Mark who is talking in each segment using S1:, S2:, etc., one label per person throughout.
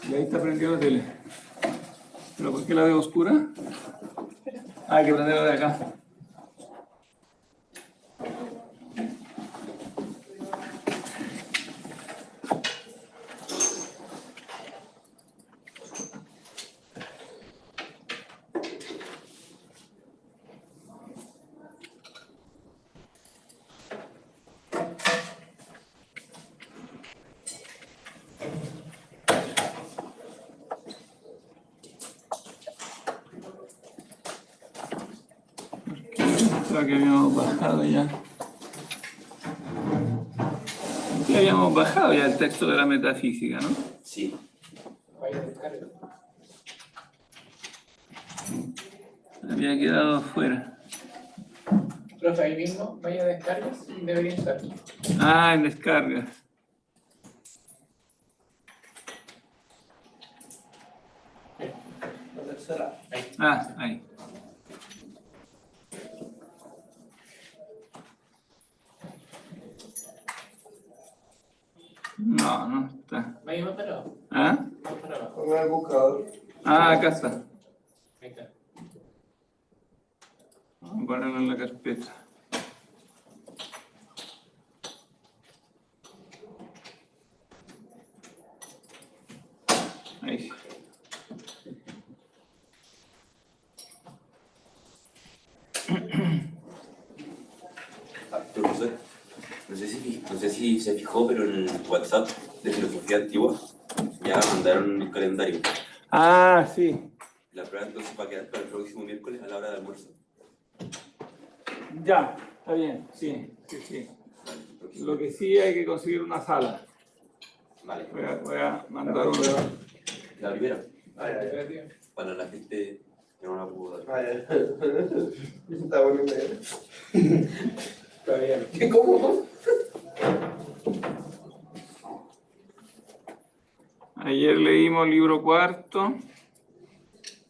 S1: Y ahí está prendido la tele. ¿Pero por qué la veo oscura? Ah, hay que prenderla de acá. Creo que habíamos bajado ya. Sí, habíamos bajado ya el texto de la metafísica, ¿no?
S2: Sí.
S1: Había quedado fuera.
S3: Profe, ahí mismo, vaya a descargas y debería estar.
S1: Ah, en descargas.
S3: La tercera. Ahí.
S1: Ah, ahí. No, no está.
S3: Vaya más para abajo.
S1: ¿Ah?
S3: Más para abajo.
S4: Ponga el buscador.
S1: Ah, acá está.
S3: Ahí está.
S1: Vamos a ponerlo en la carpeta. Ahí.
S2: Profesor, no sé si se fijó, pero en el WhatsApp de Filosofía Antigua ya mandaron el calendario.
S1: Ah, sí.
S2: La prueba entonces va a quedar para el próximo miércoles a la hora de almuerzo.
S1: Ya, está bien, sí, sí, sí. Lo que sí hay que conseguir una sala.
S2: Vale.
S1: Voy a mandar una.
S2: La primera,
S4: Vaya,
S2: para la gente que no la pudo dar.
S4: vaya. Está bueno.
S3: Está bien.
S4: ¿Qué cómo?
S1: Ayer leímos libro cuarto,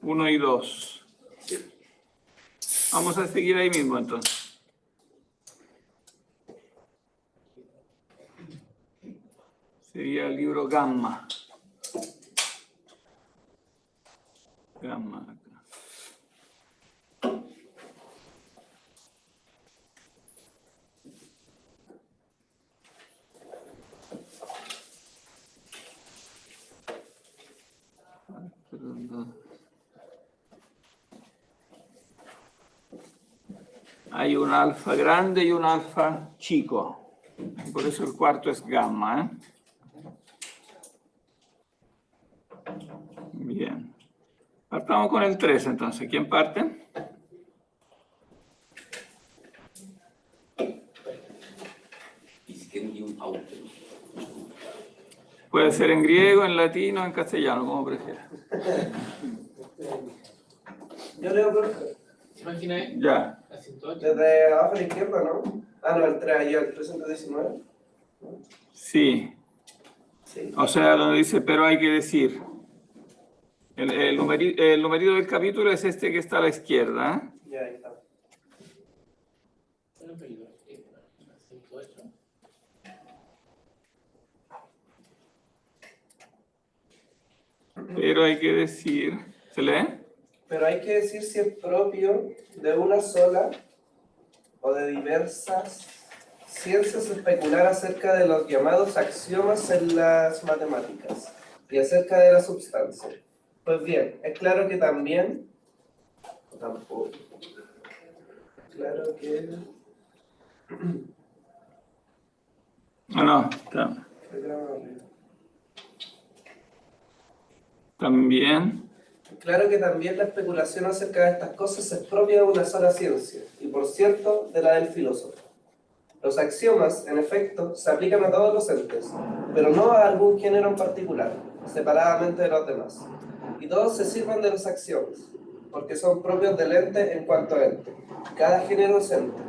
S1: 1 y 2.
S2: Sí.
S1: Vamos a seguir ahí mismo entonces. Sería el libro Gamma. Gamma acá. Perdón, no. Hay un alfa grande y un alfa chico. Por eso el cuarto es gamma, ¿eh? Bien. Partamos con el 3 entonces. ¿Quién parte?
S2: Iskendium autem.
S1: Puede ser en griego, en latino, en castellano, como prefieras.
S4: Yo leo, profe.
S3: ¿Se imagina ahí?
S1: Ya.
S3: A 108.
S4: Desde abajo a la izquierda, ¿no? Ah, no, el 3 allá, el 319.
S1: Sí.
S4: Sí.
S1: O sea, donde dice, pero hay que decir. El numerito del capítulo es este que está a la izquierda, ¿eh?
S4: Ya, ahí está.
S3: Un apellido. A 108.
S1: Pero hay que decir. ¿Se lee?
S4: Pero hay que decir si es propio de una sola o de diversas ciencias especular acerca de los llamados axiomas en las matemáticas y acerca de la substancia. Pues bien, es claro que también, tampoco, claro que,
S1: No, también.
S4: claro que también la especulación acerca de estas cosas es propia de una sola ciencia, y por cierto, de la del filósofo. Los axiomas, en efecto, se aplican a todos los entes, pero no a algún género en particular, separadamente de los demás. Y todos se sirven de los axiomas, porque son propios del ente en cuanto a ente. Cada género es ente,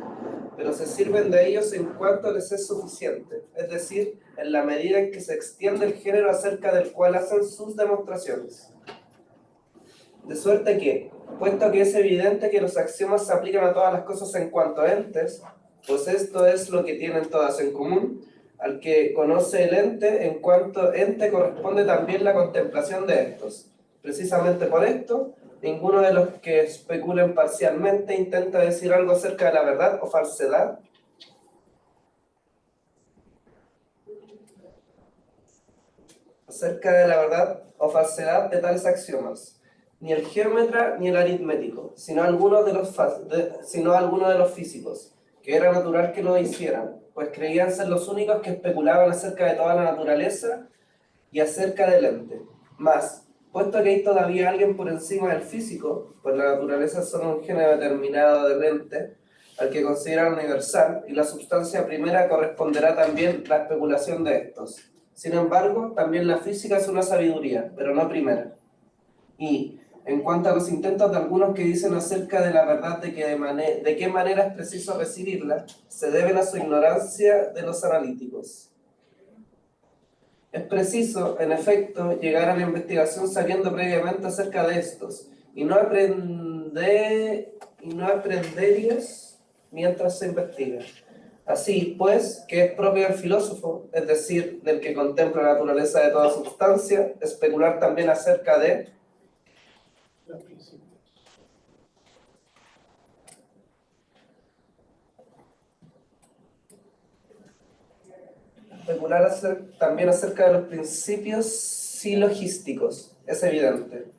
S4: pero se sirven de ellos en cuanto les es suficiente, es decir, en la medida en que se extiende el género acerca del cual hacen sus demostraciones. De suerte que, puesto que es evidente que los axiomas se aplican a todas las cosas en cuanto a entes, pues esto es lo que tienen todas en común, al que conoce el ente, en cuanto ente corresponde también la contemplación de estos. Precisamente por esto, ninguno de los que especulen parcialmente intenta decir algo acerca de la verdad o falsedad de tales axiomas, ni el geómetra ni el aritmético, sino alguno de los físicos, que era natural que lo hicieran, pues creían ser los únicos que especulaban acerca de toda la naturaleza y acerca del ente. Mas, puesto que hay todavía alguien por encima del físico, pues la naturaleza es solo un género determinado del ente, al que consideran universal, y la substancia primera corresponderá también la especulación de estos. Sin embargo, también la física es una sabiduría, pero no primera. Y, en cuanto a los intentos de algunos que dicen acerca de la verdad de qué manera es preciso recibirla, se deben a su ignorancia de los analíticos. Es preciso, en efecto, llegar a la investigación sabiendo previamente acerca de estos, y no aprenderías mientras se investiga. Así, pues, que es propio del filósofo, es decir, del que contempla la naturaleza de toda sustancia, especular también acerca de
S3: Los principios.
S4: también acerca de los principios silogísticos, es evidente.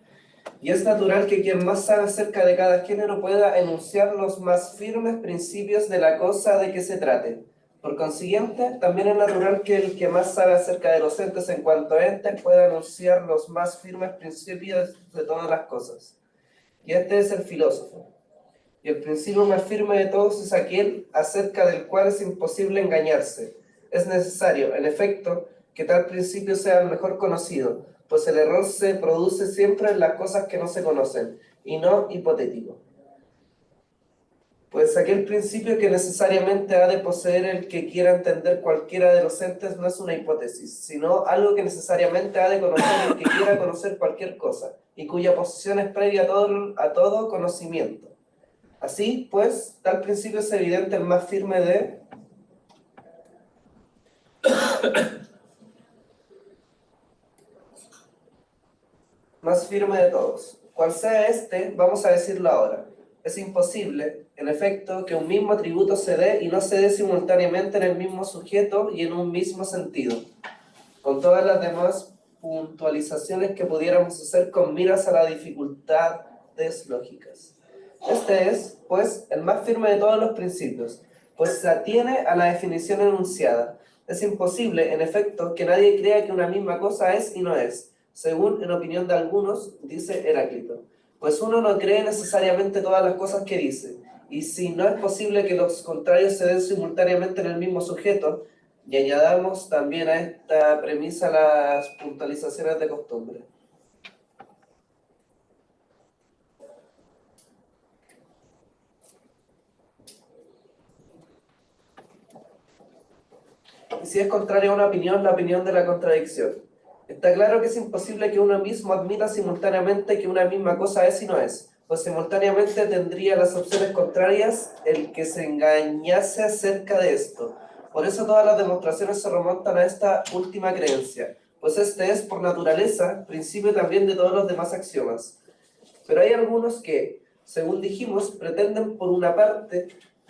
S4: Y es natural que quien más sabe acerca de cada género pueda enunciar los más firmes principios de la cosa de que se trate. Por consiguiente, también es natural que el que más sabe acerca de los entes en cuanto a entes pueda enunciar los más firmes principios de todas las cosas. Y este es el filósofo. Y el principio más firme de todos es aquel acerca del cual es imposible engañarse. Es necesario, en efecto, que tal principio sea el mejor conocido, pues el error se produce siempre en las cosas que no se conocen, y no hipotético. Pues aquel principio que necesariamente ha de poseer el que quiera entender cualquiera de los entes no es una hipótesis, sino algo que necesariamente ha de conocer el que quiera conocer cualquier cosa, y cuya posición es previa a todo conocimiento. Así, pues, tal principio es evidente el más firme de todos. Cual sea este, vamos a decirlo ahora. Es imposible, en efecto, que un mismo atributo se dé y no se dé simultáneamente en el mismo sujeto y en un mismo sentido, con todas las demás puntualizaciones que pudiéramos hacer con miras a las dificultades lógicas. Este es, pues, el más firme de todos los principios, pues se atiene a la definición enunciada. Es imposible, en efecto, que nadie crea que una misma cosa es y no es, según en opinión de algunos, dice Heráclito. Pues uno no cree necesariamente todas las cosas que dice, y si no es posible que los contrarios se den simultáneamente en el mismo sujeto, y añadamos también a esta premisa las puntualizaciones de costumbre. Y si es contraria a una opinión, la opinión de la contradicción. Está claro que es imposible que uno mismo admita simultáneamente que una misma cosa es y no es, pues simultáneamente tendría las opciones contrarias el que se engañase acerca de esto. Por eso todas las demostraciones se remontan a esta última creencia, pues este es, por naturaleza, principio también de todos los demás axiomas. Pero hay algunos que, según dijimos, pretenden por una parte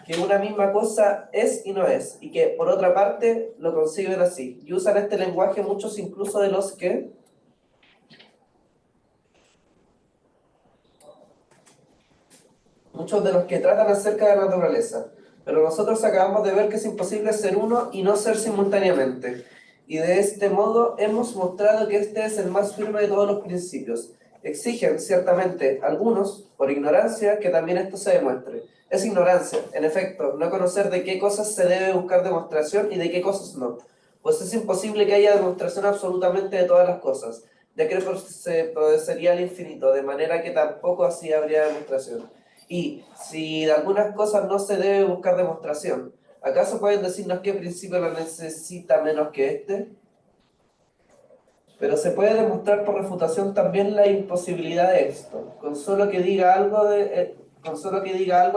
S4: que una misma cosa es y no es, y que por otra parte lo conciben así, y usan este lenguaje muchos incluso de los que tratan acerca de la naturaleza. Pero nosotros acabamos de ver que es imposible ser uno y no ser simultáneamente. Y de este modo hemos mostrado que este es el más firme de todos los principios. Exigen, ciertamente, algunos, por ignorancia, que también esto se demuestre. Es ignorancia, en efecto, no conocer de qué cosas se debe buscar demostración y de qué cosas no. Pues es imposible que haya demostración absolutamente de todas las cosas, ya que se produciría al infinito, de manera que tampoco así habría demostración. Y si de algunas cosas no se debe buscar demostración, ¿acaso pueden decirnos qué principio lo necesita menos que este? Pero se puede demostrar por refutación también la imposibilidad de esto, con solo que diga algo el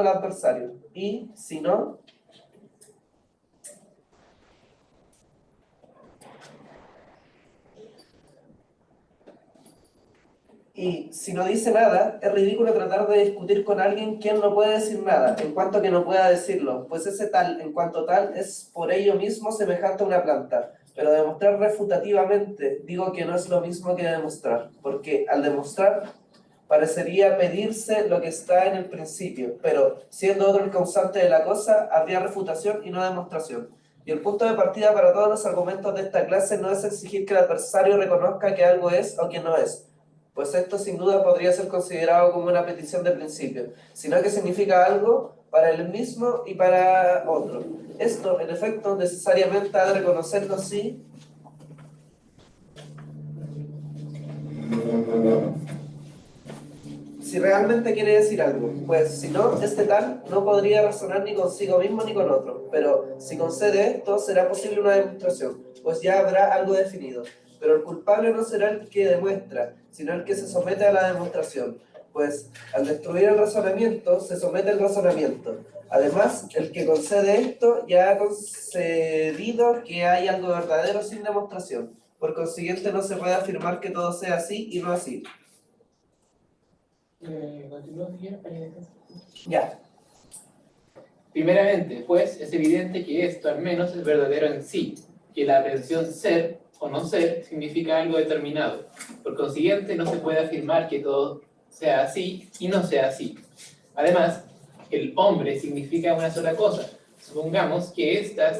S4: adversario. Y si no, Y si no dice nada, es ridículo tratar de discutir con alguien quien no puede decir nada, en cuanto que no pueda decirlo, pues ese tal, en cuanto tal, es por ello mismo semejante a una planta. Pero demostrar refutativamente, digo que no es lo mismo que demostrar, porque al demostrar parecería pedirse lo que está en el principio, pero siendo otro el causante de la cosa, habría refutación y no demostración. Y el punto de partida para todos los argumentos de esta clase no es exigir que el adversario reconozca que algo es o que no es, pues esto sin duda podría ser considerado como una petición de principio, sino que significa algo para él mismo y para otro. Esto, en efecto, necesariamente ha de reconocerlo si realmente quiere decir algo, pues si no, este tal no podría razonar ni consigo mismo ni con otro, pero si concede esto, será posible una demostración, pues ya habrá algo definido. Pero el culpable no será el que demuestra, sino el que se somete a la demostración, pues al destruir el razonamiento, se somete al razonamiento. Además, el que concede esto ya ha concedido que hay algo verdadero sin demostración. Por consiguiente, no se puede afirmar que todo sea así y no así. Ya.
S3: Primeramente, pues, es evidente que esto al menos es verdadero en sí, que la aprehensión ser o no ser significa algo determinado. Por consiguiente, no se puede afirmar que todo sea así y no sea así. Además, el hombre significa una sola cosa. Supongamos que ésta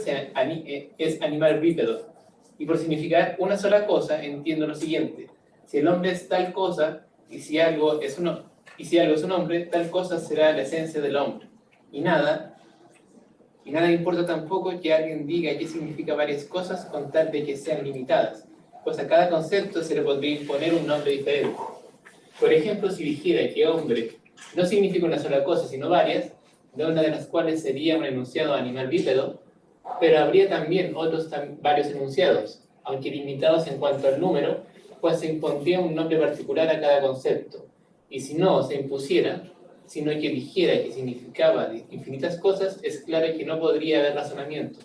S3: es animal bípedo. Y por significar una sola cosa, entiendo lo siguiente. Si el hombre es tal cosa, y si algo es un hombre, tal cosa será la esencia del hombre. Y nada importa tampoco que alguien diga qué significa varias cosas con tal de que sean limitadas, pues a cada concepto se le podría imponer un nombre diferente. Por ejemplo, si dijera que hombre no significa una sola cosa, sino varias, de una de las cuales sería un enunciado animal bípedo, pero habría también varios enunciados, aunque limitados en cuanto al número, pues se impondría un nombre particular a cada concepto. Y si no se impusiera, sino que dijera que significaba infinitas cosas, es claro que no podría haber razonamiento,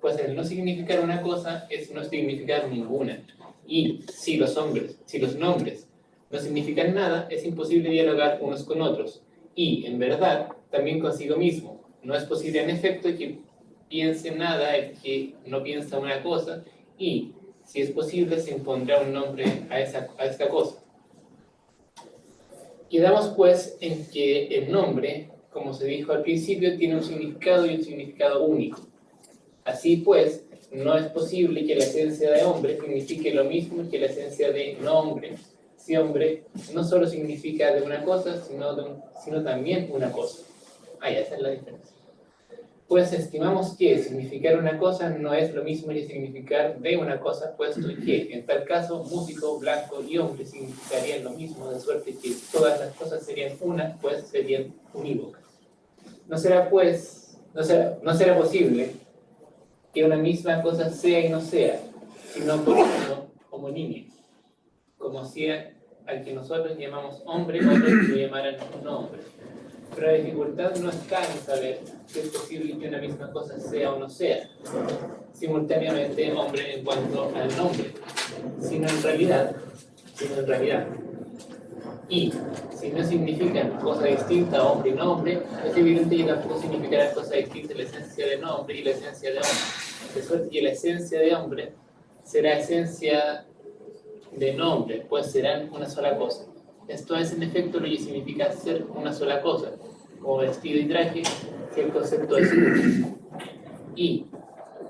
S3: pues el no significar una cosa es no significar ninguna. Y si los nombres no significan nada, es imposible dialogar unos con otros. Y, en verdad, también consigo mismo. No es posible, en efecto, que piense nada el que no piensa una cosa, y, si es posible, se impondrá un nombre a esta cosa. Quedamos, pues, en que el nombre, como se dijo al principio, tiene un significado y un significado único. Así pues, no es posible que la esencia de hombre signifique lo mismo que la esencia de no hombre, si hombre no solo significa de una cosa, sino también una cosa. Esa es la diferencia. Pues estimamos que significar una cosa no es lo mismo que significar de una cosa, puesto que, en tal caso, músico, blanco y hombre significarían lo mismo, de suerte que todas las cosas serían una, pues serían unívocas. No será posible que una misma cosa sea y no sea, sino por ejemplo, como niño, como sea al que nosotros llamamos hombre, otros lo llamaran no hombre. Pero la dificultad no está en saber si es posible que una misma cosa sea o no sea simultáneamente hombre en cuanto al nombre, sino en realidad. Y si no significan cosa distinta hombre y no hombre, es evidente que tampoco significará cosa distinta la esencia de nombre y la esencia de hombre. De suerte que la esencia de hombre será esencia de nombre, pues serán una sola cosa. Esto es en efecto lo que significa ser una sola cosa, como vestido y traje, si el concepto es uno. Y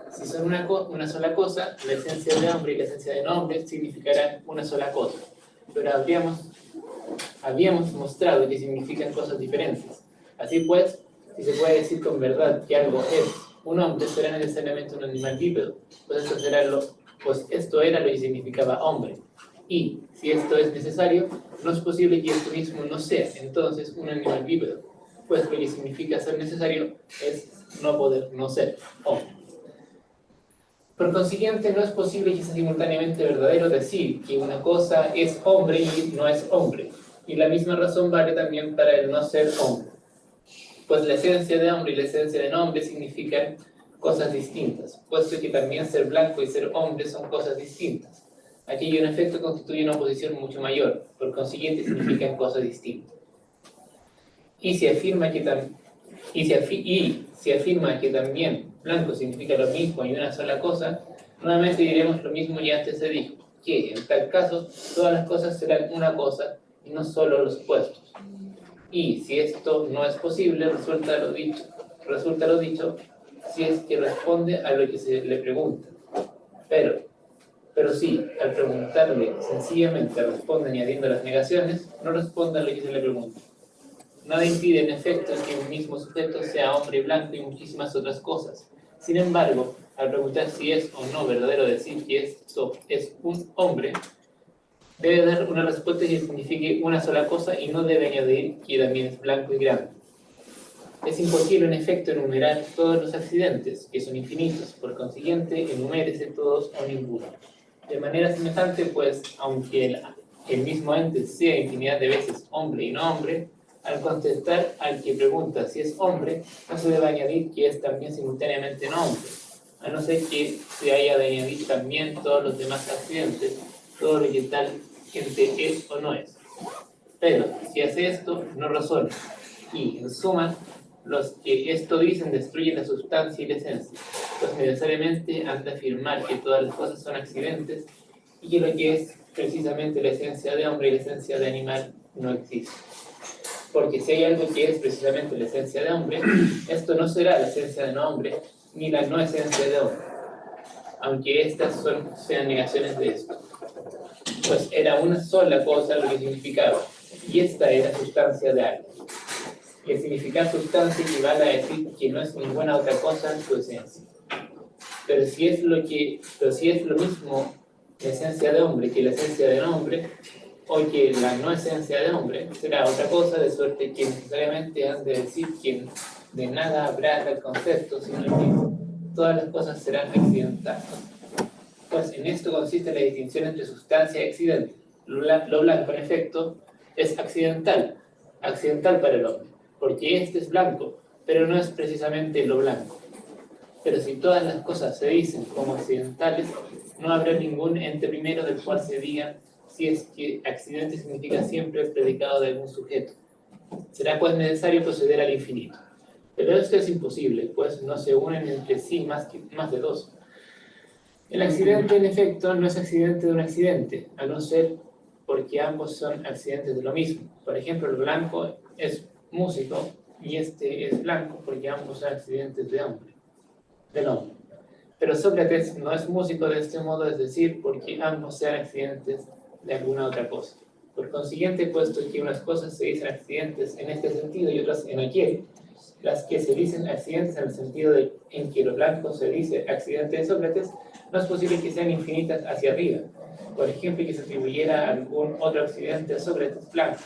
S3: si son una sola cosa, la esencia de hombre y la esencia de nombre significarán una sola cosa. Pero habíamos mostrado que significan cosas diferentes. Así pues, si se puede decir con verdad que algo es un hombre, será necesariamente un animal bípedo, pues esto era lo que significaba hombre. Y si esto es necesario, no es posible que esto mismo no sea entonces un animal bípedo, pues lo que significa ser necesario es no poder no ser hombre. Por consiguiente, no es posible que sea simultáneamente verdadero decir que una cosa es hombre y no es hombre. Y la misma razón vale también para el no ser hombre. Pues la esencia de hombre y la esencia de nombre significan cosas distintas, puesto que también ser blanco y ser hombre son cosas distintas. aquello en efecto constituye una oposición mucho mayor, por consiguiente significan cosas distintas. Y si afirma que también blanco significa lo mismo y una sola cosa, nuevamente diremos lo mismo que antes se dijo, que en tal caso todas las cosas serán una cosa y no solo los opuestos. Y si esto no es posible, resulta lo dicho si es que responde a lo que se le pregunta. Pero si al preguntarle sencillamente responde añadiendo las negaciones, no responde a lo que se le pregunta. Nada impide, en efecto, que un mismo sujeto sea hombre blanco y muchísimas otras cosas. Sin embargo, al preguntar si es o no verdadero decir que esto es un hombre, debe dar una respuesta que signifique una sola cosa y no debe añadir que también es blanco y grande. Es imposible, en efecto, enumerar todos los accidentes, que son infinitos, por consiguiente, enumérese todos o ninguno. De manera semejante, pues, aunque el mismo ente sea infinidad de veces hombre y no hombre, al contestar al que pregunta si es hombre, no se debe añadir que es también simultáneamente no hombre, a no ser que se haya de añadir también todos los demás accidentes, todo lo que tal ente es o no es. Pero, si hace esto, no razona, y, en suma, los que esto dicen destruyen la sustancia y la esencia, pues necesariamente han de afirmar que todas las cosas son accidentes y que lo que es precisamente la esencia de hombre y la esencia de animal no existe. Porque si hay algo que es precisamente la esencia de hombre, esto no será la esencia de no hombre, ni la no esencia de hombre, aunque estas sean negaciones de esto. Pues era una sola cosa lo que significaba, y esta era sustancia de algo. Y el significar sustancia equivale a decir que no es ninguna otra cosa en su esencia. Pero si es lo mismo la esencia de hombre que la esencia de no hombre, o que la no esencia de hombre, será otra cosa, de suerte que necesariamente han de decir que de nada habrá tal concepto, sino que todas las cosas serán accidentales. Pues en esto consiste la distinción entre sustancia y accidente. Lo blanco, en efecto, es accidental para el hombre, porque este es blanco, pero no es precisamente lo blanco. Pero si todas las cosas se dicen como accidentales, no habrá ningún ente primero del cual se diga si es que accidente significa siempre el predicado de algún sujeto. Será pues necesario proceder al infinito. Pero esto es imposible, pues no se unen entre sí más de dos. El accidente, en efecto, no es accidente de un accidente, a no ser porque ambos son accidentes de lo mismo. Por ejemplo, el blanco es músico y este es blanco porque ambos son accidentes del hombre. Pero Sócrates no es músico de este modo, es decir, porque ambos sean accidentes de alguna otra cosa. Por consiguiente, puesto que unas cosas se dicen accidentes en este sentido y otras en aquel, las que se dicen accidentes en el sentido en que lo blanco se dice accidente de Sócrates, no es posible que sean infinitas hacia arriba. Por ejemplo, que se atribuyera algún otro accidente a Sócrates blanco,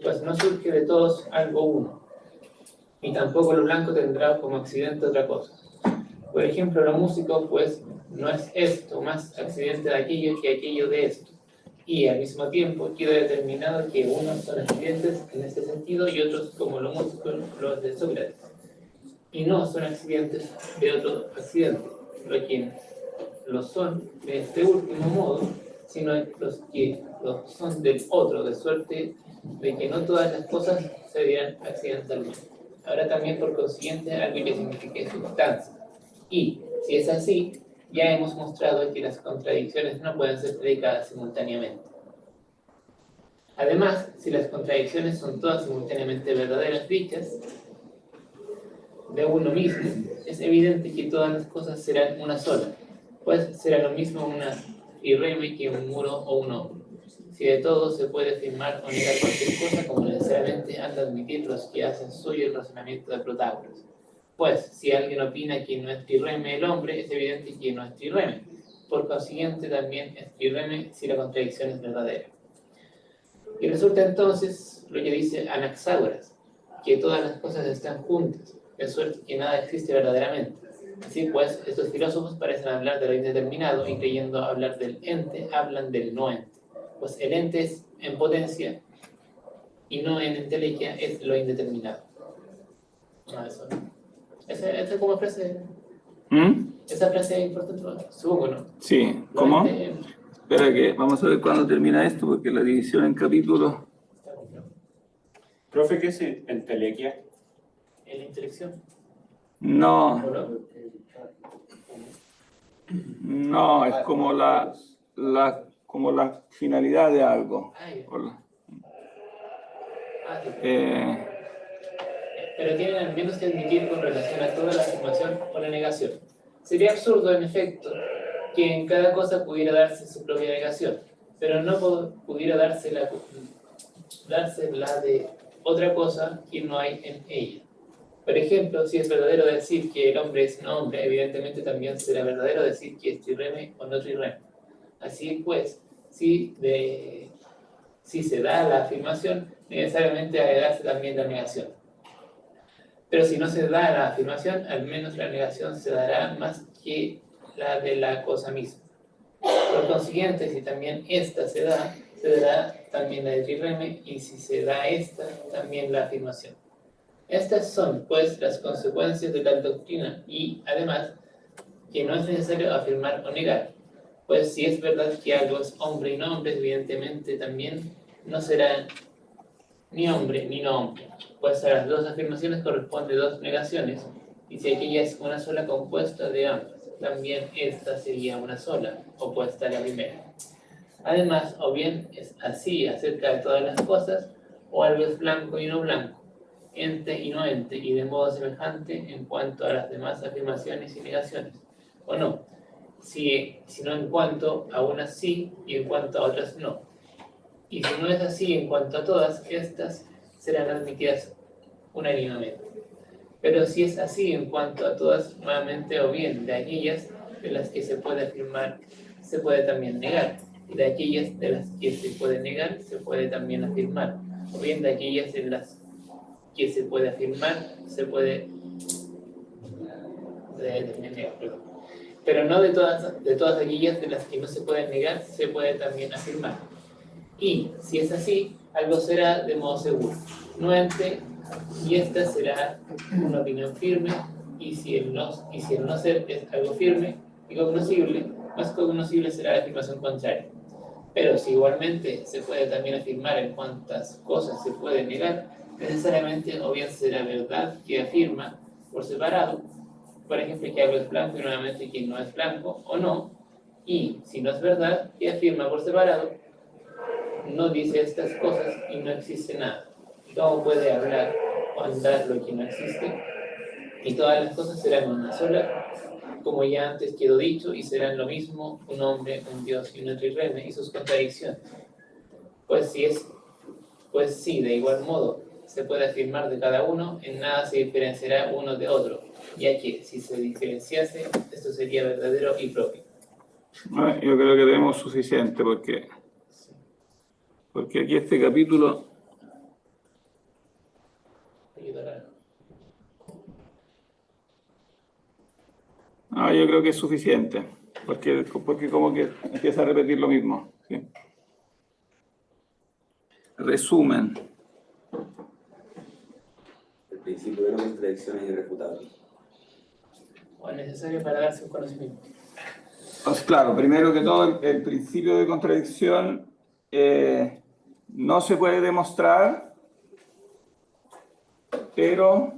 S3: pues no surge de todos algo uno, y tampoco lo blanco tendrá como accidente otra cosa. Por ejemplo, lo músico, pues, no es esto más accidente de aquello que aquello de esto. Y al mismo tiempo queda determinado que unos son accidentes en este sentido y otros, como lo músico, los de Sócrates. Y no son accidentes de otro accidente, lo que lo son de este último modo, sino los que lo son del otro, de suerte de que no todas las cosas se dirán accidentalmente. Habrá también, por consiguiente, algo que signifique sustancia. Y, si es así, ya hemos mostrado que las contradicciones no pueden ser predicadas simultáneamente. Además, si las contradicciones son todas simultáneamente verdaderas dichas de uno mismo, es evidente que todas las cosas serán una sola, pues será lo mismo una trireme que un muro o un hombre. Si de todo se puede afirmar o negar cualquier cosa, como necesariamente han de admitir los que hacen suyo el razonamiento de Protágoras. Pues, si alguien opina que no es trireme el hombre, es evidente que no es trireme. Por consiguiente, también es trireme si la contradicción es verdadera. Y resulta entonces lo que dice Anaxágoras, que todas las cosas están juntas, de suerte que nada existe verdaderamente. Así pues, estos filósofos parecen hablar de lo indeterminado y creyendo hablar del ente, hablan del no ente. Pues el ente es en potencia y no en entelequia es lo indeterminado. No, eso no. Esa como frase.
S1: ¿Mm?
S3: Esa frase es importante, supongo, ¿no?
S1: Sí, ¿cómo? Espera que vamos a ver cuándo termina esto, porque la división en capítulos...
S5: Profe, ¿qué es entelequia?
S3: ¿En la intelección?
S1: No,
S3: ¿O no?
S1: no, es como como la finalidad de algo.
S3: Ah, ya.
S1: O la-
S3: Sí.
S1: eh,
S3: Pero tienen al menos que admitir con relación a toda la afirmación o la negación. Sería absurdo, en efecto, que en cada cosa pudiera darse su propia negación, pero no pudiera darse la de otra cosa que no hay en ella. Por ejemplo, si es verdadero decir que el hombre es un hombre, evidentemente también será verdadero decir que es trireme o no trireme. Así pues, si se da la afirmación, necesariamente ha de darse también la negación. Pero si no se da la afirmación, al menos la negación se dará más que la de la cosa misma. Por consiguiente, si también esta se dará también la de trireme, y si se da esta, también la afirmación. Estas son, pues, las consecuencias de la doctrina y, además, que no es necesario afirmar o negar, pues si es verdad que algo es hombre y no hombre, evidentemente también no será ni hombre ni no hombre, pues a las dos afirmaciones corresponden dos negaciones, y si aquella es una sola compuesta de ambas, también esta sería una sola, opuesta a la primera. Además, o bien es así acerca de todas las cosas, o algo es blanco y no blanco, ente y no ente, y de modo semejante en cuanto a las demás afirmaciones y negaciones, o no, sino en cuanto a unas sí y en cuanto a otras no. Y si no es así en cuanto a todas, estas serán admitidas unánimemente. Pero si es así en cuanto a todas, nuevamente, o bien de aquellas de las que se puede afirmar, se puede también negar, y de aquellas de las que se puede negar, se puede también afirmar, o bien de aquellas de las que se puede afirmar, se puede también negar, perdón. Pero no de todas aquellas de las que no se pueden negar, se puede también afirmar. Y, si es así, algo será de modo seguro, no ente, y esta será una opinión firme, y si el no ser es algo firme y cognoscible, más cognoscible será la afirmación contraria. Pero si igualmente se puede también afirmar en cuántas cosas se puede negar, necesariamente o bien será verdad que afirma por separado, por ejemplo, que algo es blanco y nuevamente que no es blanco, o no, y si no es verdad que afirma por separado, no dice estas cosas y no existe nada. ¿Cómo puede hablar o andar lo que no existe? Y todas las cosas serán una sola, como ya antes quedó dicho, y serán lo mismo un hombre, un Dios y un trireme y sus contradicciones. Pues sí, de igual modo, se puede afirmar de cada uno, en nada se diferenciará uno de otro, ya que si se diferenciase, esto sería verdadero y propio.
S1: bueno, yo creo que tenemos suficiente, porque aquí este capítulo... yo creo que es suficiente, porque como que empieza a repetir lo mismo. ¿Sí? Resumen.
S2: El principio de no contradicción es irrefutable.
S3: O es necesario para darse un conocimiento.
S1: Pues claro, primero que todo, el principio de contradicción no se puede demostrar, pero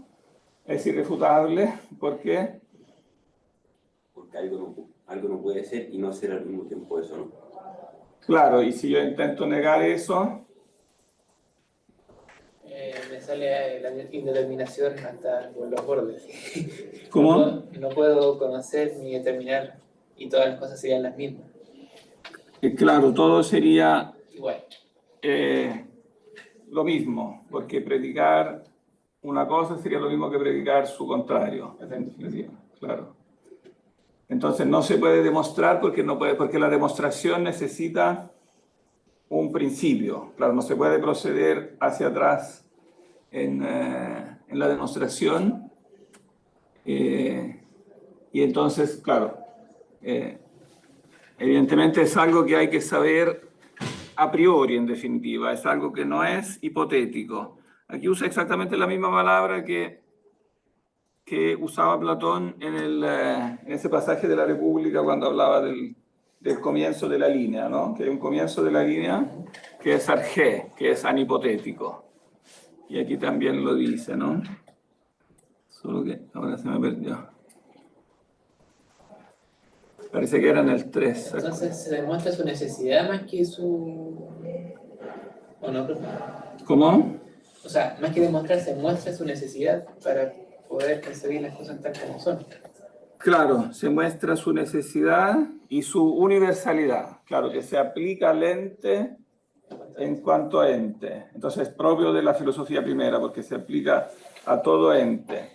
S1: es irrefutable. ¿Por qué?
S2: Porque algo no puede ser y no ser al mismo tiempo eso, ¿no?
S1: Claro, y si yo intento negar eso,
S3: Me sale la indeterminación hasta por los bordes.
S1: ¿cómo?
S3: No puedo conocer ni determinar, y todas las cosas serían las mismas.
S1: Claro, todo sería
S3: Igual.
S1: lo mismo, porque predicar una cosa sería lo mismo que predicar su contrario, en definitiva, claro. Entonces no se puede demostrar porque la demostración necesita un principio. Claro, no se puede proceder hacia atrás en la demostración. Y entonces, claro, evidentemente es algo que hay que saber a priori, en definitiva, es algo que no es hipotético. Aquí usa exactamente la misma palabra que usaba Platón en ese pasaje de la República cuando hablaba del del comienzo de la línea, ¿no? Que hay un comienzo de la línea que es arjé, que es anipotético. Y aquí también lo dice, ¿no? Solo que ahora se me perdió. Parece que era en el 3.
S3: Entonces se demuestra su necesidad más que su... ¿O no, profe?
S1: ¿Cómo?
S3: O sea, más que demostrar, se muestra su necesidad para poder concebir las cosas tal como son.
S1: Claro, se muestra su necesidad y su universalidad. Claro, que se aplica al ente en cuanto a ente. Entonces es propio de la filosofía primera, porque se aplica a todo ente.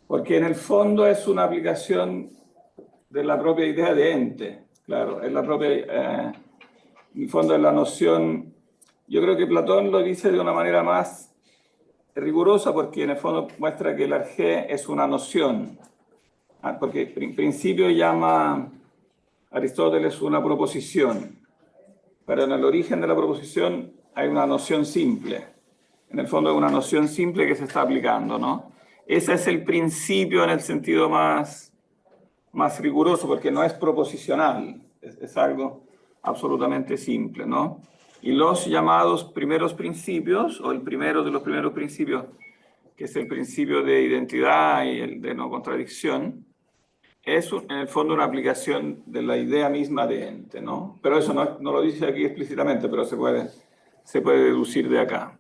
S1: Porque en el fondo es una aplicación de la propia idea de ente. Claro, es la propia... en el fondo es la noción... Yo creo que Platón lo dice de una manera más rigurosa, porque en el fondo muestra que el arjé es una noción. Porque en principio llama Aristóteles una proposición, pero en el origen de la proposición hay una noción simple. En el fondo es una noción simple que se está aplicando, ¿no? Ese es el principio en el sentido más riguroso, porque no es proposicional, es algo absolutamente simple, ¿no? Y los llamados primeros principios, o el primero de los primeros principios, que es el principio de identidad y el de no contradicción, es en el fondo una aplicación de la idea misma de ente, ¿no? Pero eso no lo dice aquí explícitamente, pero se puede deducir de acá.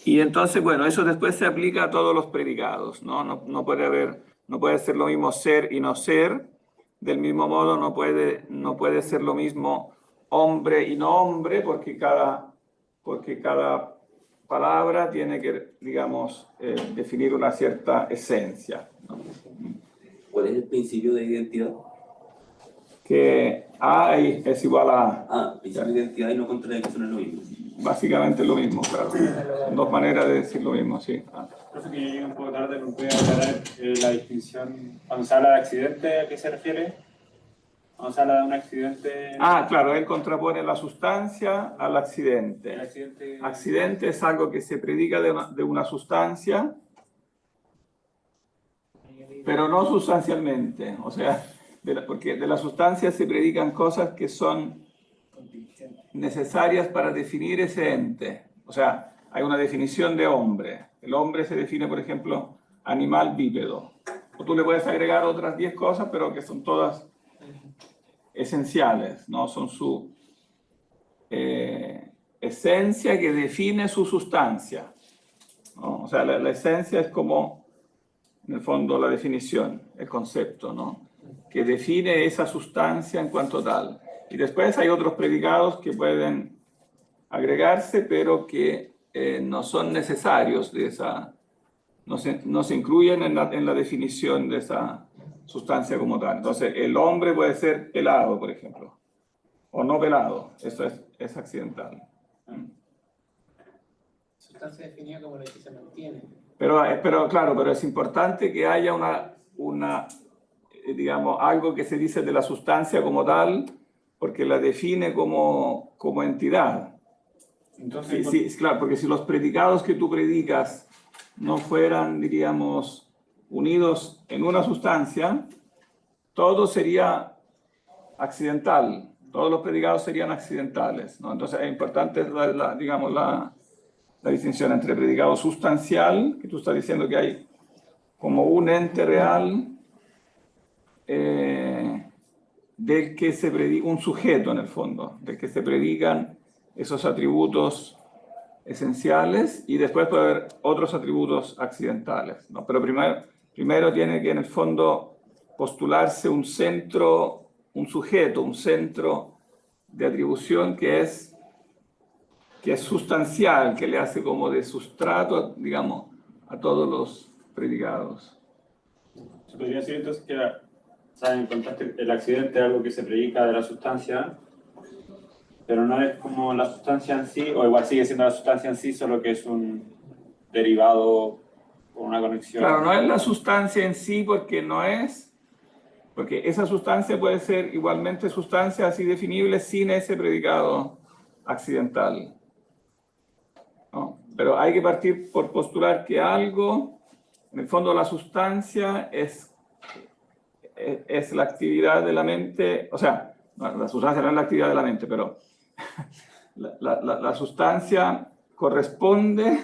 S1: Y entonces, bueno, eso después se aplica a todos los predicados, ¿no? No puede ser lo mismo ser y no ser. Del mismo modo, no puede ser lo mismo hombre y no hombre, porque cada palabra tiene que, digamos, definir una cierta esencia, ¿no?
S2: ¿Cuál es el principio de identidad?
S1: Que A es igual a A.
S2: Ah, principio de identidad y no contradicción es lo mismo.
S1: Básicamente es lo mismo, claro. Son dos maneras de decir lo mismo, sí.
S5: Profe, que llegué un poco tarde, ¿me puede aclarar la distinción? Cuando se habla de accidente, ¿a qué se refiere? Cuando se habla de un accidente...
S1: Claro, él contrapone la sustancia al accidente.
S5: El accidente...
S1: Accidente es algo que se predica de una sustancia, pero no sustancialmente. O sea, porque de la sustancia se predican cosas que son necesarias para definir ese ente. O sea, hay una definición de hombre. El hombre se define, por ejemplo, animal bípedo. O tú le puedes agregar otras 10 cosas, pero que son todas esenciales, ¿no? Son su esencia que define su sustancia, ¿no? O sea, la esencia es como, en el fondo, la definición, el concepto, ¿no? Que define esa sustancia en cuanto tal. Y después hay otros predicados que pueden agregarse, pero que no son necesarios de esa, no se incluyen en la definición de esa sustancia como tal. Entonces, el hombre puede ser pelado, por ejemplo, o no pelado. Eso es accidental.
S3: Sustancia definida como la que se mantiene.
S1: Pero claro, pero es importante que haya digamos, algo que se dice de la sustancia como tal, porque la define como entidad.
S5: Entonces,
S1: Sí, claro, porque si los predicados que tú predicas no fueran, diríamos, unidos en una sustancia, todo sería accidental. Todos los predicados serían accidentales, ¿no? Entonces es importante, digamos, la distinción entre predicado sustancial, que tú estás diciendo que hay como un ente real, del que se predica, un sujeto en el fondo, del que se predican esos atributos esenciales, y después puede haber otros atributos accidentales, ¿no? Pero primero tiene que en el fondo postularse un centro, un sujeto, un centro de atribución que es sustancial, que le hace como de sustrato, digamos, a todos los predicados.
S5: se podría decir entonces que, ¿saben? Contaste el accidente es algo que se predica de la sustancia, pero no es como la sustancia en sí, o igual sigue siendo la sustancia en sí, solo que es un derivado con una conexión.
S1: Claro, no es la sustancia en sí porque esa sustancia puede ser igualmente sustancia así definible sin ese predicado accidental, ¿no? Pero hay que partir por postular que algo, en el fondo la sustancia es es la actividad de la mente, o sea, la sustancia no es la actividad de la mente, pero la sustancia corresponde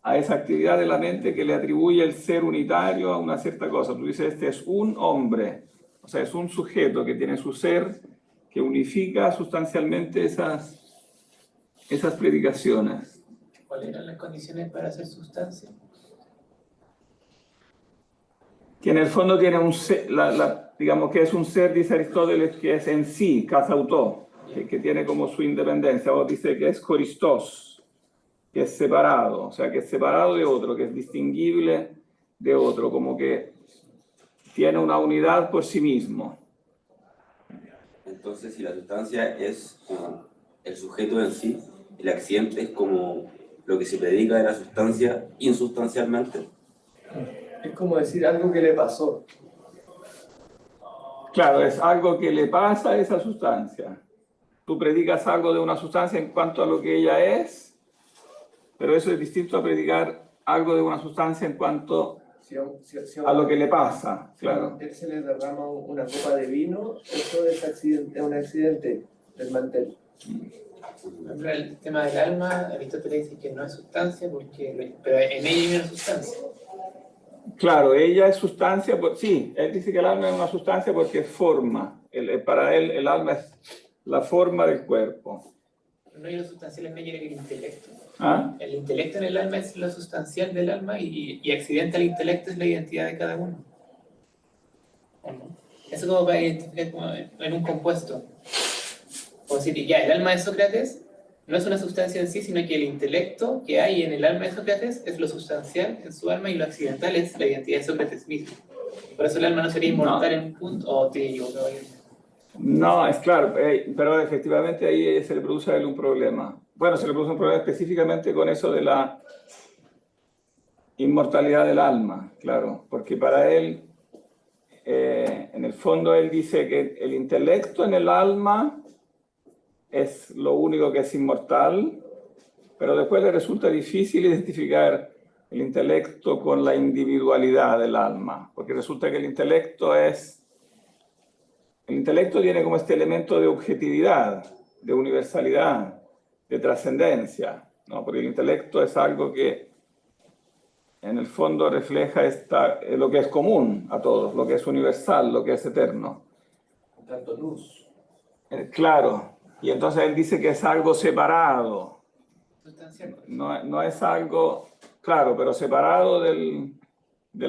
S1: a esa actividad de la mente que le atribuye el ser unitario a una cierta cosa. Tú dices, este es un hombre, o sea, es un sujeto que tiene su ser, que unifica sustancialmente esas predicaciones.
S3: ¿Cuáles eran las condiciones para hacer sustancia?
S1: Que en el fondo tiene un ser, digamos que es un ser, dice Aristóteles, que es en sí, kathauto, que tiene como su independencia. Vos dice que es koristos, que es separado, o sea, que es separado de otro, que es distinguible de otro, como que tiene una unidad por sí mismo.
S2: Entonces, si la sustancia es como el sujeto en sí, el accidente es como lo que se predica de la sustancia insustancialmente.
S6: Es como decir algo que le pasó.
S1: Claro, es algo que le pasa a esa sustancia. Tú predicas algo de una sustancia en cuanto a lo que ella es, pero eso es distinto a predicar algo de una sustancia en cuanto a lo que le pasa, claro.
S6: Si a él se le derrama una copa de vino, eso es un accidente del mantel.
S3: El tema del alma, Aristóteles dice que no es sustancia, pero en ella hay una sustancia.
S1: Claro, ella es sustancia, sí, él dice que el alma es una sustancia porque es forma. Para él el alma es la forma del cuerpo.
S3: No hay lo sustancial en ella, en el intelecto.
S1: ¿Ah?
S3: El intelecto en el alma es lo sustancial del alma y accidente al intelecto es la identidad de cada uno. Eso como para identificar como en un compuesto. Como decir, ya, el alma de Sócrates no es una sustancia en sí, sino que el intelecto que hay en el alma de Sócrates es lo sustancial en su alma y lo accidental es la identidad de Sócrates mismo. Por eso el alma no sería inmortal en un punto, o te digo,
S1: No, es claro, pero efectivamente ahí se le produce a él un problema. Bueno, se le produce un problema específicamente con eso de la inmortalidad del alma, claro, porque para él, en el fondo, él dice que el intelecto en el alma es lo único que es inmortal, pero después le resulta difícil identificar el intelecto con la individualidad del alma, porque resulta que el intelecto tiene como este elemento de objetividad, de universalidad, de trascendencia, ¿no? Porque el intelecto es algo que en el fondo refleja lo que es común a todos, lo que es universal, lo que es eterno.
S6: Tanto luz.
S1: Claro, y entonces él dice que es algo separado,
S3: sustancial.
S1: no es algo, claro, pero separado del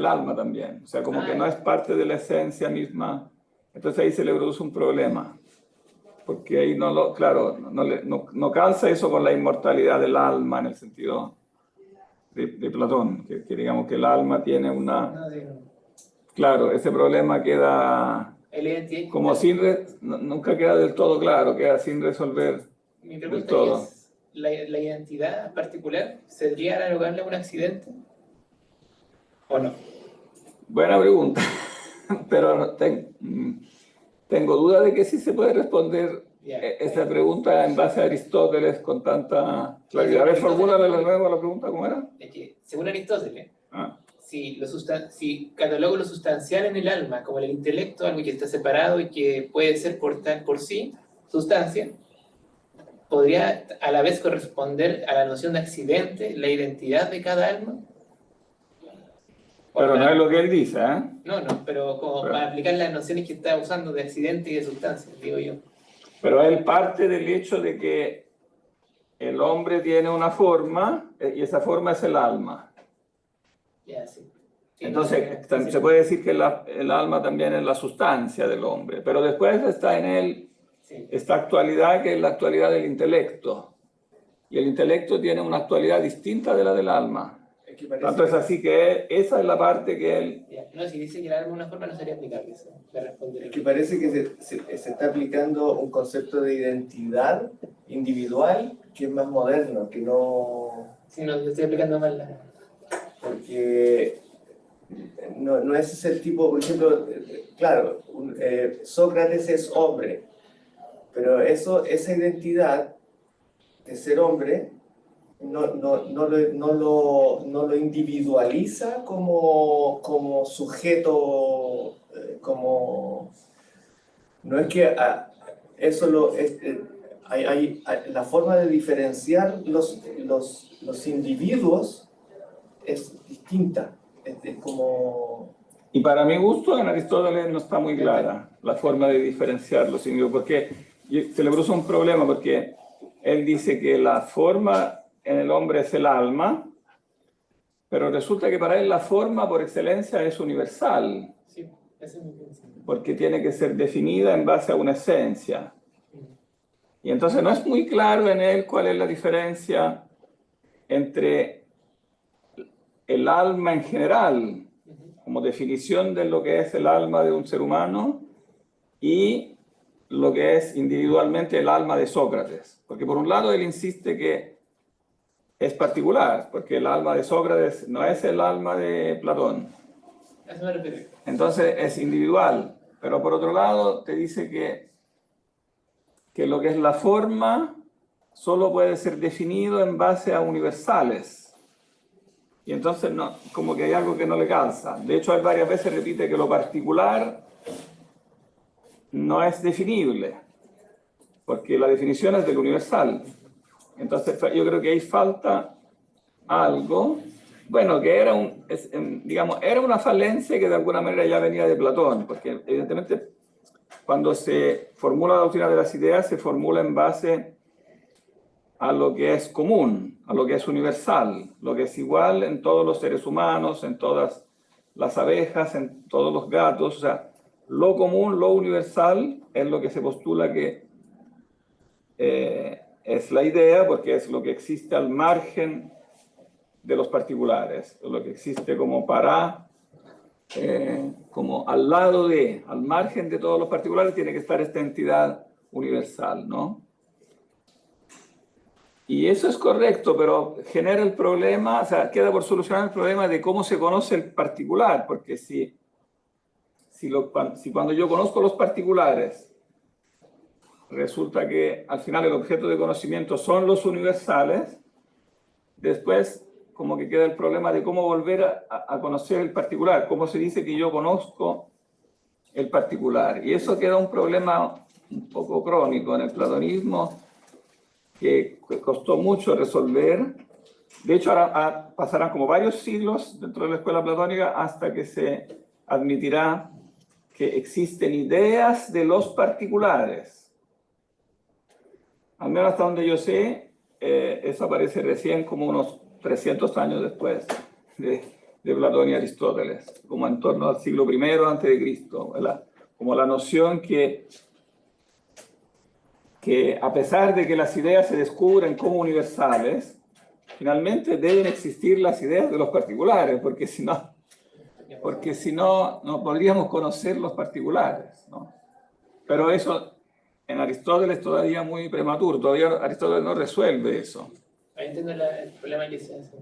S1: alma también, o sea, como que no es parte de la esencia misma. Entonces ahí se le produce un problema, porque ahí no calza eso con la inmortalidad del alma en el sentido de Platón, que digamos que el alma tiene una... Claro, ese problema queda como nunca queda del todo claro, queda sin resolver
S3: Mi
S1: del
S3: pregunta
S1: todo.
S3: es, ¿la identidad particular sería analogable a un accidente? ¿O no?
S1: Buena pregunta, pero tengo duda de que sí se puede responder esa pregunta en base a Aristóteles con tanta claridad. A ver, formúlale de nuevo la pregunta, ¿cómo era?
S3: Es que, según Aristóteles, si catalogo lo sustancial en el alma como el intelecto, algo que está separado y que puede ser por sí sustancia, ¿podría a la vez corresponder a la noción de accidente, la identidad de cada alma?
S1: Pero no es lo que él dice, ¿eh?
S3: No, pero para aplicar las nociones que está usando de accidente y de sustancia, digo yo.
S1: Pero él parte del hecho de que el hombre tiene una forma y esa forma es el alma.
S3: Ya, sí.
S1: Entonces, se puede decir que el alma también es la sustancia del hombre, pero después está en él esta actualidad que es la actualidad del intelecto. Y el intelecto tiene una actualidad distinta de la del alma. Tanto es así que esa es la parte que él...
S3: No, si dice que el alma es una forma no sería aplicable eso.
S6: Es que parece que se está aplicando un concepto de identidad individual que es más moderno, que no...
S3: Sí, no, yo estoy aplicando mal
S6: Porque no es ese tipo, por ejemplo, claro, Sócrates es hombre, pero esa identidad de ser hombre no lo individualiza como sujeto como no es que eso hay la forma de diferenciar los individuos es distinta, es como...
S1: Y para mi gusto, en Aristóteles no está muy clara la forma de diferenciar los individuos, porque se le produce un problema, porque él dice que la forma en el hombre es el alma, pero resulta que para él la forma por excelencia es universal,
S3: Sí, ese es mi pensamiento.
S1: porque tiene que ser definida en base a una esencia. Y entonces no es muy claro en él cuál es la diferencia entre el alma en general, como definición de lo que es el alma de un ser humano, y lo que es individualmente el alma de Sócrates. Porque por un lado él insiste que es particular, porque el alma de Sócrates no es el alma de Platón.
S3: A eso me refiero.
S1: Entonces es individual, pero por otro lado te dice que lo que es la forma solo puede ser definido en base a universales. Y entonces no, como que hay algo que no le calza. De hecho, él varias veces repite que lo particular no es definible, porque la definición es del universal. Entonces yo creo que ahí falta algo, bueno, que era digamos, era una falencia que de alguna manera ya venía de Platón, porque evidentemente cuando se formula la doctrina de las ideas se formula en base a lo que es común, a lo que es universal, lo que es igual en todos los seres humanos, en todas las abejas, en todos los gatos. O sea, lo común, lo universal es lo que se postula que es la idea, porque es lo que existe al margen de los particulares, lo que existe como como al lado de, al margen de todos los particulares, tiene que estar esta entidad universal, ¿no? Y eso es correcto, pero genera el problema, o sea, queda por solucionar el problema de cómo se conoce el particular, porque si cuando yo conozco los particulares, resulta que al final el objeto de conocimiento son los universales, después como que queda el problema de cómo volver a conocer el particular, cómo se dice que yo conozco el particular. Y eso queda un problema un poco crónico en el platonismo, que costó mucho resolver. De hecho, ahora pasarán como varios siglos dentro de la escuela platónica hasta que se admitirá que existen ideas de los particulares. Al menos hasta donde yo sé, eso aparece recién como unos 300 años después de Platón y Aristóteles, como en torno al siglo I antes de Cristo, como la noción que a pesar de que las ideas se descubren como universales, finalmente deben existir las ideas de los particulares, porque si no, no podríamos conocer los particulares, ¿no? Pero eso en Aristóteles todavía muy prematuro, todavía Aristóteles no resuelve eso.
S3: Ahí entiendo el problema que se hace.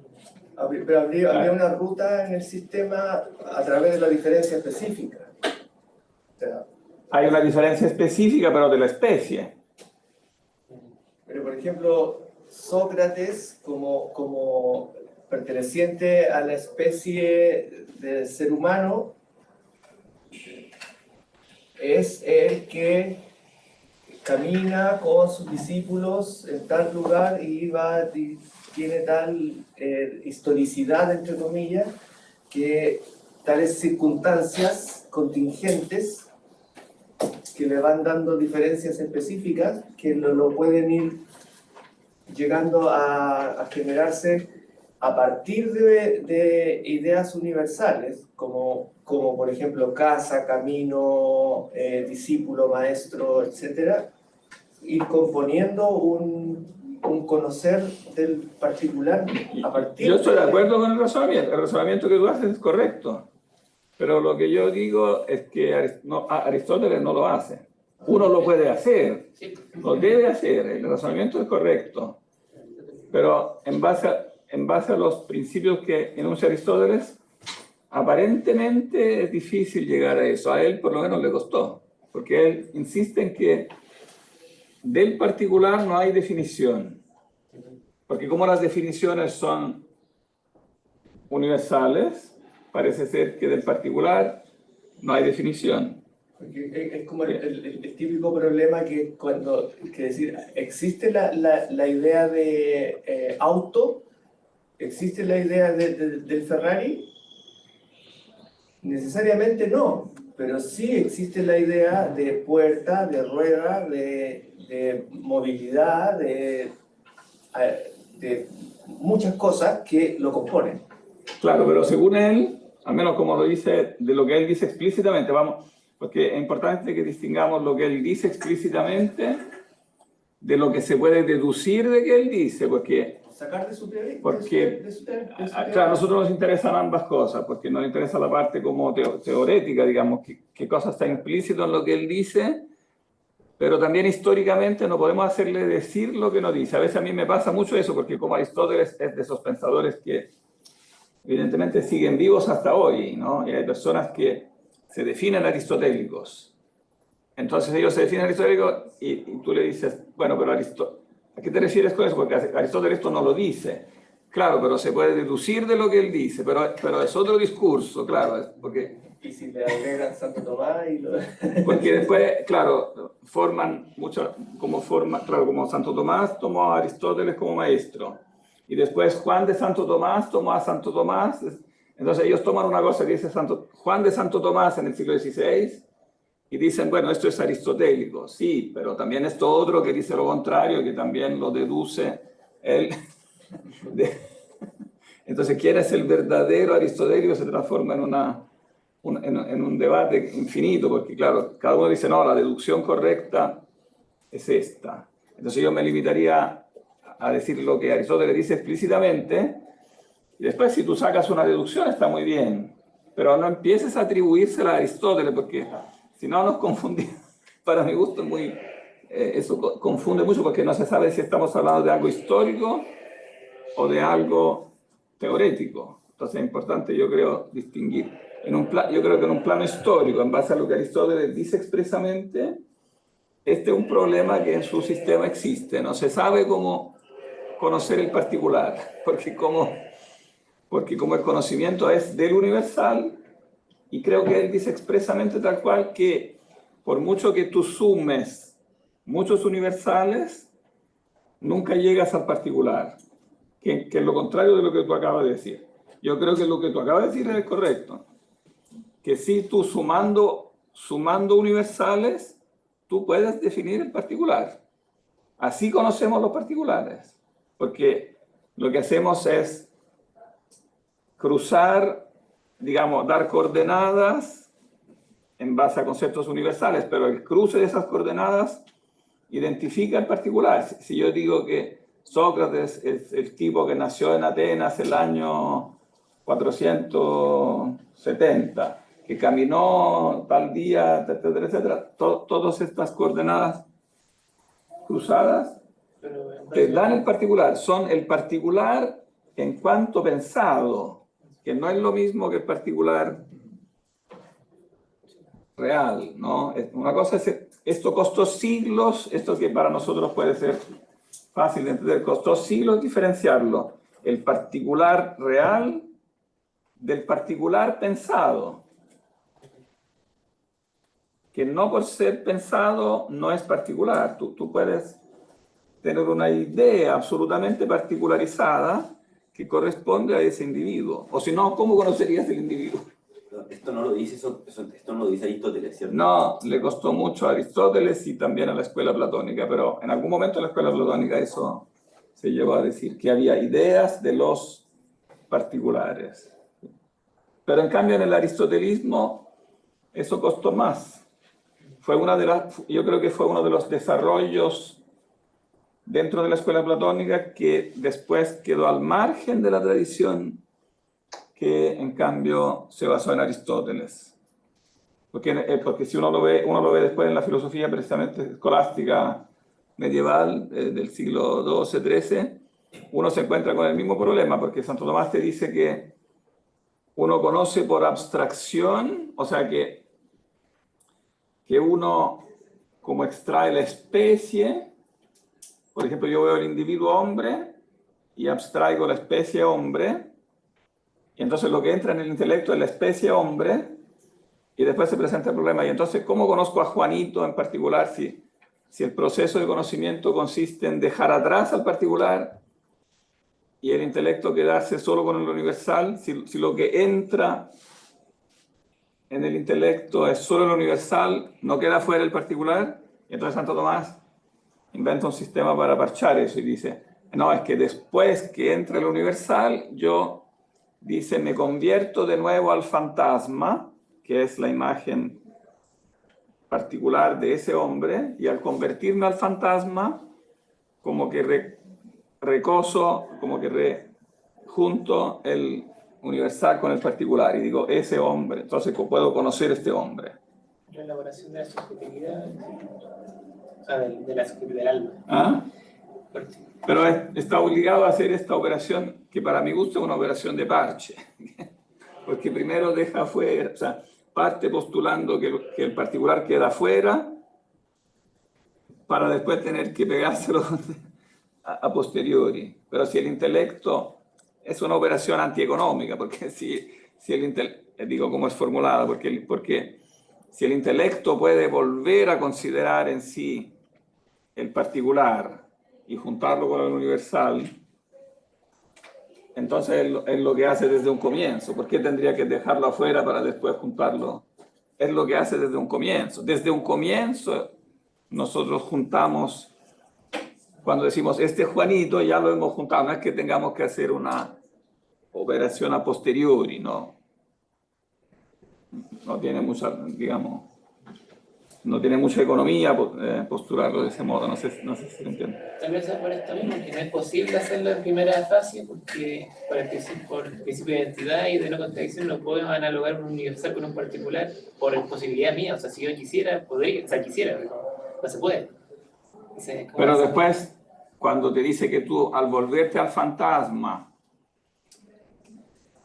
S6: Pero habría una ruta en el sistema a través de la diferencia específica. O sea,
S1: Hay una diferencia específica, pero de la especie.
S6: pero, por ejemplo, Sócrates, como perteneciente a la especie del ser humano, es el que camina con sus discípulos en tal lugar y tiene tal historicidad, entre comillas, que tales circunstancias contingentes que le van dando diferencias específicas que lo pueden ir llegando a generarse a partir de ideas universales, como por ejemplo casa, camino, discípulo, maestro, etc. Ir componiendo un conocer del particular a partir
S1: Yo estoy de acuerdo con el razonamiento que tú haces es correcto, pero lo que yo digo es que Aristóteles no lo hace. Uno lo puede hacer, lo debe hacer, el razonamiento es correcto, pero en base a los principios que enuncia Aristóteles, aparentemente es difícil llegar a eso. A él por lo menos le costó, porque él insiste en que del particular no hay definición, porque como las definiciones son universales, parece ser que del particular no hay definición.
S6: Porque es como el típico problema que que decir, existe la idea de auto, existe la idea del Ferrari, necesariamente no, pero sí existe la idea de puerta, de rueda, de movilidad, de muchas cosas que lo componen.
S1: Claro, pero según él, al menos como lo dice, de lo que él dice explícitamente, vamos, porque es importante que distingamos lo que él dice explícitamente de lo que se puede deducir de que él dice, porque
S6: Sacar de su teoría.
S1: claro, a nosotros nos interesan ambas cosas, porque nos interesa la parte como teorética, digamos, qué cosa está implícito en lo que él dice, pero también históricamente no podemos hacerle decir lo que no dice. A veces a mí me pasa mucho eso, porque como Aristóteles es de esos pensadores que evidentemente siguen vivos hasta hoy, ¿no? Y hay personas que se definen aristotélicos. Entonces ellos se definen aristotélicos y tú le dices, bueno, pero ¿a qué te refieres con eso? Porque Aristóteles esto no lo dice. Claro, pero se puede deducir de lo que él dice, pero es otro discurso, claro, porque...
S6: Y si le agregan Santo Tomás y lo...
S1: Porque después, claro, forman mucho, claro, como Santo Tomás tomó a Aristóteles como maestro, y después Juan de Santo Tomás tomó a Santo Tomás, entonces ellos toman una cosa que dice Juan de Santo Tomás en el siglo XVI, y dicen, bueno, esto es aristotélico, sí, pero también esto otro que dice lo contrario, que también lo deduce él. Entonces, ¿quién es el verdadero aristotélico? Se transforma en un debate infinito, porque claro, cada uno dice, no, la deducción correcta es esta. Entonces yo me limitaría a decir lo que Aristóteles dice explícitamente, y después si tú sacas una deducción está muy bien, pero no empieces a atribuírsela a Aristóteles, porque si no nos confundimos. Para mi gusto eso confunde mucho, porque no se sabe si estamos hablando de algo histórico o de algo teorético. Entonces es importante, yo creo, distinguir. Yo creo que en un plano histórico, en base a lo que Aristóteles dice expresamente, este es un problema que en su sistema existe. No se sabe cómo conocer el particular, porque como el conocimiento es del universal, y creo que él dice expresamente tal cual que por mucho que tú sumes muchos universales, nunca llegas al particular, que es lo contrario de lo que tú acabas de decir. Yo creo que lo que tú acabas de decir es correcto, que si tú sumando universales, tú puedes definir el particular. Así conocemos los particulares, porque lo que hacemos es cruzar, digamos, dar coordenadas en base a conceptos universales, pero el cruce de esas coordenadas identifica el particular. Si yo digo que Sócrates es el tipo que nació en Atenas el año 470, que caminó tal día, etcétera, etcétera, todas estas coordenadas cruzadas te dan el particular, son el particular en cuanto pensado, que no es lo mismo que el particular real, ¿no? Una cosa es, esto costó siglos, esto que para nosotros puede ser fácil de entender, costó siglos diferenciarlo, el particular real del particular pensado, que no por ser pensado no es particular. Tú puedes tener una idea absolutamente particularizada que corresponde a ese individuo. O si no, ¿cómo conocerías el individuo?
S2: Esto no lo dice esto no lo dice Aristóteles, ¿cierto?
S1: No, le costó mucho a Aristóteles y también a la escuela platónica, pero en algún momento en la escuela platónica eso se llevó a decir, que había ideas de los particulares. Pero en cambio en el aristotelismo eso costó más. Yo creo que fue uno de los desarrollos dentro de la escuela platónica que después quedó al margen de la tradición que en cambio se basó en Aristóteles. Porque si uno lo ve después en la filosofía precisamente escolástica medieval del siglo XII-XIII, uno se encuentra con el mismo problema, porque Santo Tomás te dice que uno conoce por abstracción, o sea que uno como extrae la especie. Por ejemplo, yo veo el individuo hombre y abstraigo la especie hombre, y entonces lo que entra en el intelecto es la especie hombre, y después se presenta el problema. Y entonces, ¿cómo conozco a Juanito en particular si el proceso de conocimiento consiste en dejar atrás al particular y el intelecto quedarse solo con el universal? Si lo que entra en el intelecto es solo el universal, no queda fuera el particular. Y entonces Santo Tomás inventa un sistema para parchar eso y dice, no, es que después que entra el universal, yo, dice, me convierto de nuevo al fantasma, que es la imagen particular de ese hombre, y al convertirme al fantasma, como que recoso, como que junto el universal con el particular, y digo, ese hombre, entonces puedo conocer este hombre.
S3: La elaboración de la subjetividad, o sea, de la subjetividad del alma.
S1: ¿Ah? Pero está obligado a hacer esta operación, que para mi gusto es una operación de parche, porque primero deja fuera, o sea, parte postulando que el particular queda fuera, para después tener que pegárselo a posteriori. Pero si el intelecto es una operación antieconómica, porque si el intelecto, digo cómo es formulada, porque si el intelecto puede volver a considerar en sí el particular y juntarlo con el universal, entonces es lo que hace desde un comienzo. ¿Por qué tendría que dejarlo afuera para después juntarlo? Es lo que hace desde un comienzo. Desde un comienzo nosotros juntamos. Cuando decimos este Juanito, ya lo hemos juntado. No es que tengamos que hacer una operación a posteriori, no. No tiene mucha, digamos, no tiene mucha economía postularlo de ese modo. No sé si se entiende.
S3: Tal vez es por esto mismo, que no es posible hacerlo en primera fase, porque por el principio de identidad y de no contradicción no podemos analogar un universal con un particular por posibilidad mía. O sea, si yo quisiera, podría, o sea, quisiera, pero no se puede.
S1: Pero después, cuando te dice que tú al volverte al fantasma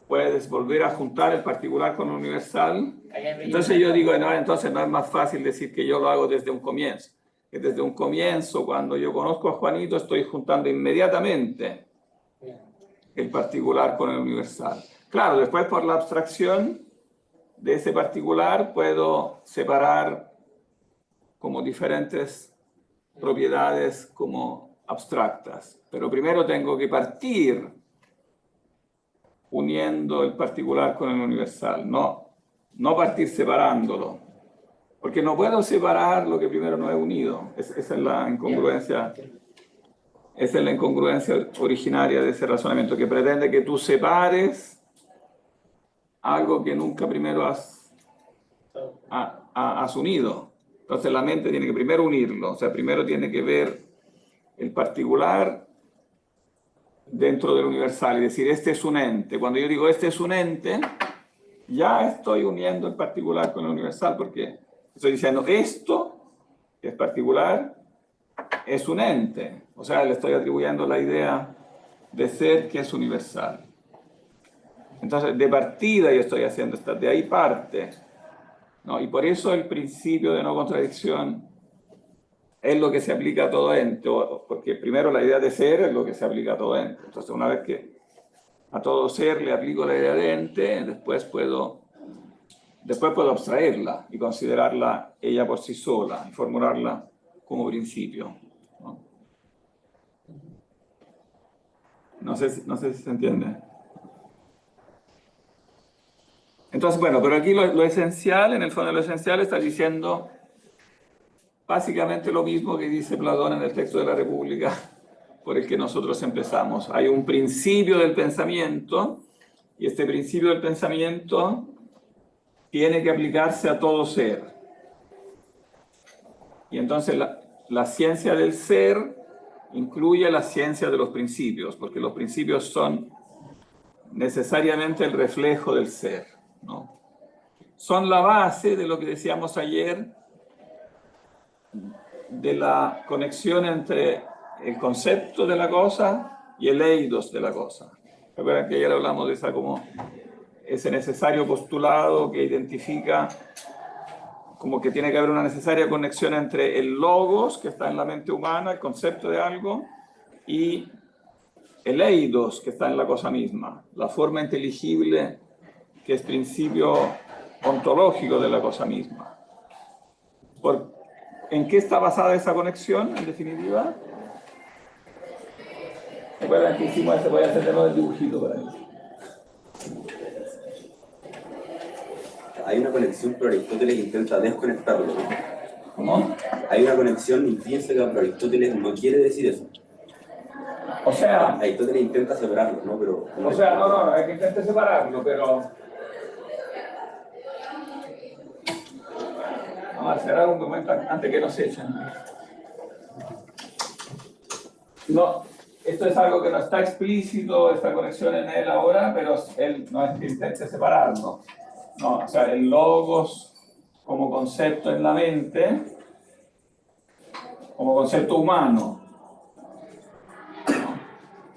S1: puedes volver a juntar el particular con el universal, entonces yo digo, no, entonces no es más fácil decir que yo lo hago desde un comienzo. Que desde un comienzo, cuando yo conozco a Juanito, estoy juntando inmediatamente el particular con el universal. Claro, después por la abstracción de ese particular puedo separar como diferentes propiedades como abstractas, pero primero tengo que partir uniendo el particular con el universal, no partir separándolo, porque no puedo separar lo que primero no he unido. Esa es la incongruencia, originaria de ese razonamiento, que pretende que tú separes algo que nunca primero has unido. Entonces la mente tiene que primero unirlo, o sea, primero tiene que ver el particular dentro del universal y decir, este es un ente. Cuando yo digo, este es un ente, ya estoy uniendo el particular con el universal, porque estoy diciendo, esto, que es particular, es un ente. O sea, le estoy atribuyendo la idea de ser que es universal. Entonces, de partida yo estoy haciendo esto, de ahí parte, ¿no? Y por eso el principio de no contradicción es lo que se aplica a todo ente, porque primero la idea de ser es lo que se aplica a todo ente. Entonces, una vez que a todo ser le aplico la idea de ente, después puedo abstraerla y considerarla ella por sí sola y formularla como principio, ¿no? No sé si se entiende. Entonces, bueno, pero aquí lo esencial, en el fondo lo esencial está diciendo básicamente lo mismo que dice Platón en el texto de la República, por el que nosotros empezamos. Hay un principio del pensamiento, y este principio del pensamiento tiene que aplicarse a todo ser. Y entonces la ciencia del ser incluye la ciencia de los principios, porque los principios son necesariamente el reflejo del ser, ¿no? Son la base de lo que decíamos ayer, de la conexión entre el concepto de la cosa y el eidos de la cosa. ¿Recuerdan que ayer hablamos de ese necesario postulado que identifica como que tiene que haber una necesaria conexión entre el logos, que está en la mente humana, el concepto de algo, y el eidos, que está en la cosa misma, la forma inteligible que es principio ontológico de la cosa misma. ¿En qué está basada esa conexión, en definitiva? Recuerden que hicimos este, voy a hacer de nuevo el dibujito para ahí.
S2: Hay una conexión, pero Aristóteles intenta desconectarlo, ¿no?
S1: ¿Cómo?
S2: Hay una conexión intrínseca, pero Aristóteles no quiere decir eso.
S1: O sea,
S2: Aristóteles intenta separarlo, ¿no? Pero
S1: o sea, no, hay que intentar separarlo, pero... Vamos a cerrar un momento antes que nos echen. No, esto es algo que no está explícito, esta conexión en él ahora, pero él no es que intente separarlo. No, o sea, el logos como concepto en la mente, como concepto humano, ¿no?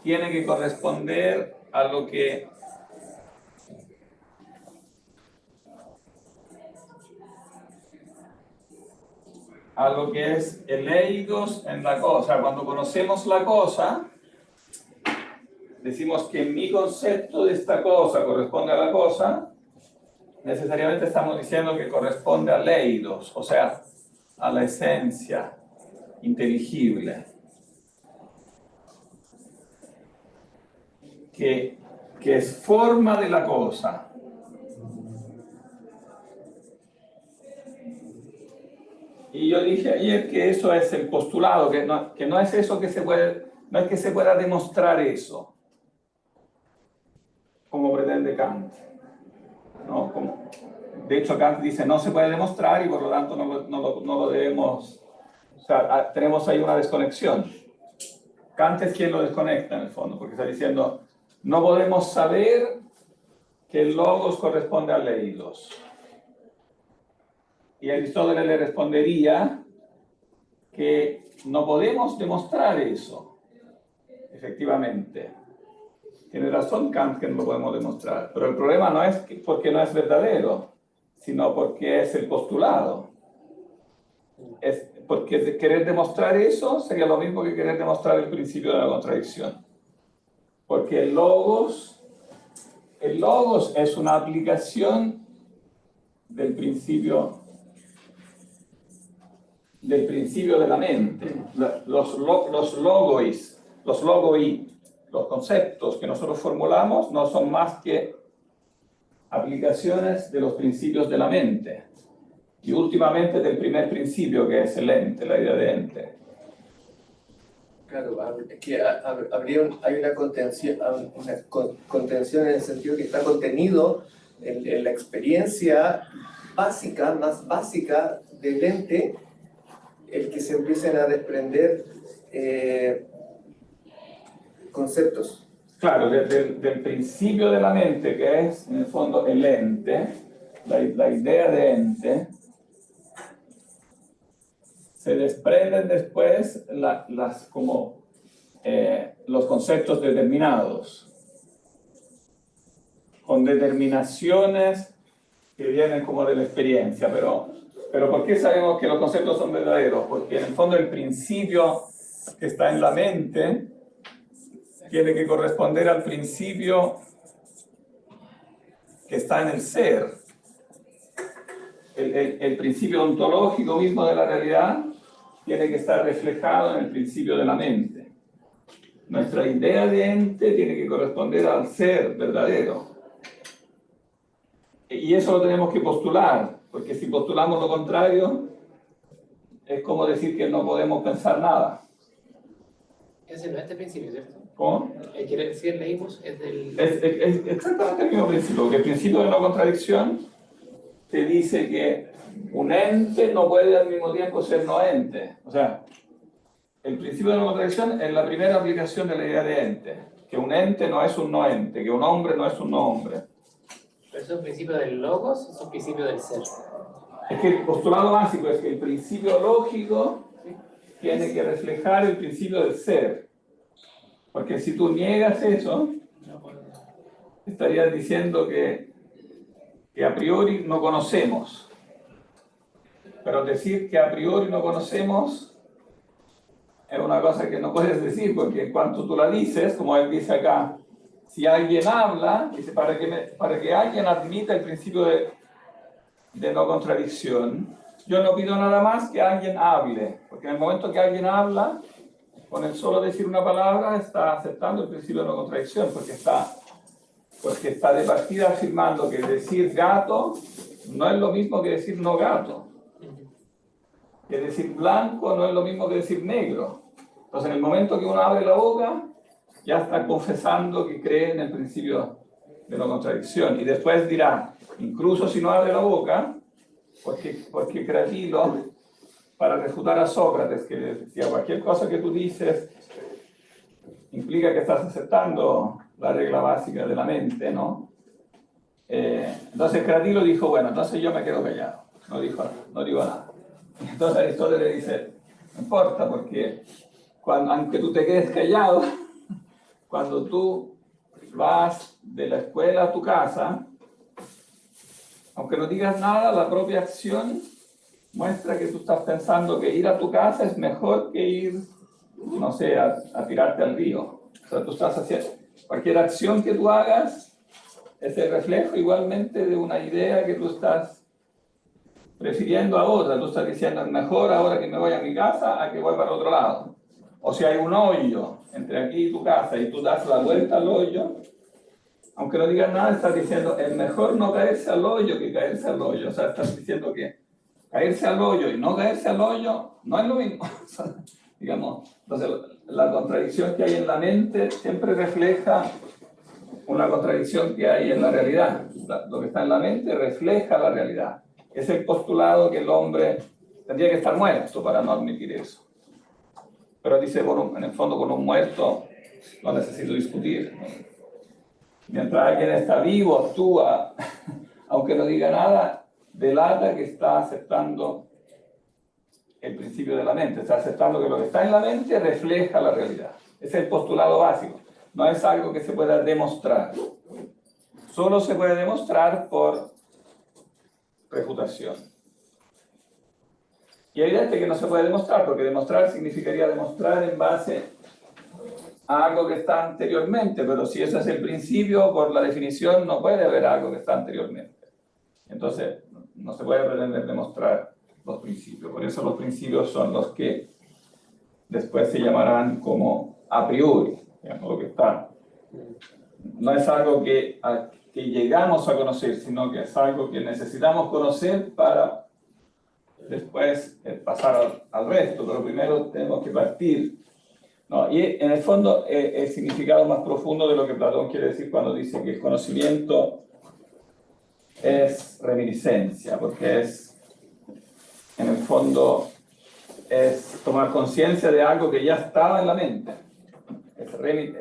S1: Tiene que corresponder a lo que es el eidos en la cosa. Cuando conocemos la cosa, decimos que mi concepto de esta cosa corresponde a la cosa, necesariamente estamos diciendo que corresponde al eidos, o sea, a la esencia inteligible, que es forma de la cosa. Y yo dije ayer que eso es el postulado, que no es eso que se puede, no es que se pueda demostrar eso, como pretende Kant. ¿No? De hecho, Kant dice no se puede demostrar y por lo tanto no lo debemos, o sea, tenemos ahí una desconexión. Kant es quien lo desconecta en el fondo, porque está diciendo no podemos saber que el logos corresponde al eidos. Y Aristóteles le respondería que no podemos demostrar eso, efectivamente. Tiene razón Kant que no lo podemos demostrar, pero el problema no es porque no es verdadero, sino porque es el postulado. Es porque querer demostrar eso sería lo mismo que querer demostrar el principio de la contradicción. Porque el logos es una aplicación del principio de la mente. Los logoi, los conceptos que nosotros formulamos no son más que aplicaciones de los principios de la mente y últimamente del primer principio que es el ente, la idea de ente.
S6: Claro, es que hay una contención en el sentido que está contenido en la experiencia básica, más básica del ente, el que se empiecen a desprender conceptos.
S1: Claro, del principio de la mente, que es en el fondo el ente, la idea de ente, se desprenden después los conceptos determinados, con determinaciones que vienen como de la experiencia, pero ¿por qué sabemos que los conceptos son verdaderos? Porque en el fondo el principio que está en la mente tiene que corresponder al principio que está en el ser. El principio ontológico mismo de la realidad tiene que estar reflejado en el principio de la mente. Nuestra idea de ente tiene que corresponder al ser verdadero. Y eso lo tenemos que postular, porque si postulamos lo contrario, es como decir que no podemos pensar nada.
S3: Ese no es este principio, ¿cierto?
S1: ¿Cómo?
S3: Quiere decir, leímos, es del...
S1: Es exactamente el mismo principio, que el principio de no contradicción te dice que un ente no puede al mismo tiempo ser no ente. O sea, el principio de no contradicción es la primera aplicación de la idea de ente, que un ente no es un no ente, que un hombre no es un no hombre.
S3: ¿Pero es un principio del logos o es un principio del ser?
S1: Es que el postulado básico es que el principio lógico tiene que reflejar el principio del ser. Porque si tú niegas eso, estarías diciendo que a priori no conocemos. Pero decir que a priori no conocemos es una cosa que no puedes decir, porque en cuanto tú la dices, como él dice acá, si alguien habla, dice, para que alguien admita el principio de no contradicción, yo no pido nada más que alguien hable, porque en el momento que alguien habla, con el solo decir una palabra, está aceptando el principio de no contradicción, porque está de partida afirmando que decir gato no es lo mismo que decir no gato, que decir blanco no es lo mismo que decir negro. Entonces, en el momento que uno abre la boca, ya está confesando que cree en el principio de no contradicción. Y después dirá, incluso si no abre la boca, porque Cratilo, para refutar a Sócrates, que decía cualquier cosa que tú dices implica que estás aceptando la regla básica de la mente, ¿no? Entonces Cratilo dijo, bueno, entonces yo me quedo callado, no digo nada. Entonces Aristóteles le dice, no importa, porque aunque tú te quedes callado, cuando tú vas de la escuela a tu casa, aunque no digas nada, la propia acción muestra que tú estás pensando que ir a tu casa es mejor que ir, no sé, a tirarte al río. O sea, tú estás haciendo, cualquier acción que tú hagas es el reflejo igualmente de una idea que tú estás prefiriendo a otra. Tú estás diciendo, es mejor ahora que me voy a mi casa a que voy para otro lado. O si hay un hoyo entre aquí y tu casa y tú das la vuelta al hoyo, aunque no digas nada, estás diciendo, es mejor no caerse al hoyo que caerse al hoyo. O sea, estás diciendo que caerse al hoyo y no caerse al hoyo no es lo mismo. Digamos, entonces, la contradicción que hay en la mente siempre refleja una contradicción que hay en la realidad. Lo que está en la mente refleja la realidad. Es el postulado que el hombre tendría que estar muerto para no admitir eso. Pero dice, bueno, en el fondo, con un muerto no necesito discutir, ¿no? Mientras alguien está vivo, actúa, aunque no diga nada, delata que está aceptando el principio de la mente, está aceptando que lo que está en la mente refleja la realidad. Es el postulado básico, no es algo que se pueda demostrar. Solo se puede demostrar por refutación. Y hay evidente que no se puede demostrar, porque demostrar significaría demostrar en base a algo que está anteriormente, pero si ese es el principio, por la definición no puede haber algo que está anteriormente. Entonces, no se puede pretender demostrar los principios. Por eso los principios son los que después se llamarán como a priori, digamos, lo que está. No es algo que llegamos a conocer, sino que es algo que necesitamos conocer para después pasar al resto, pero primero tenemos que partir. No, y en el fondo el significado más profundo de lo que Platón quiere decir cuando dice que el conocimiento es reminiscencia, porque en el fondo es tomar conciencia de algo que ya estaba en la mente.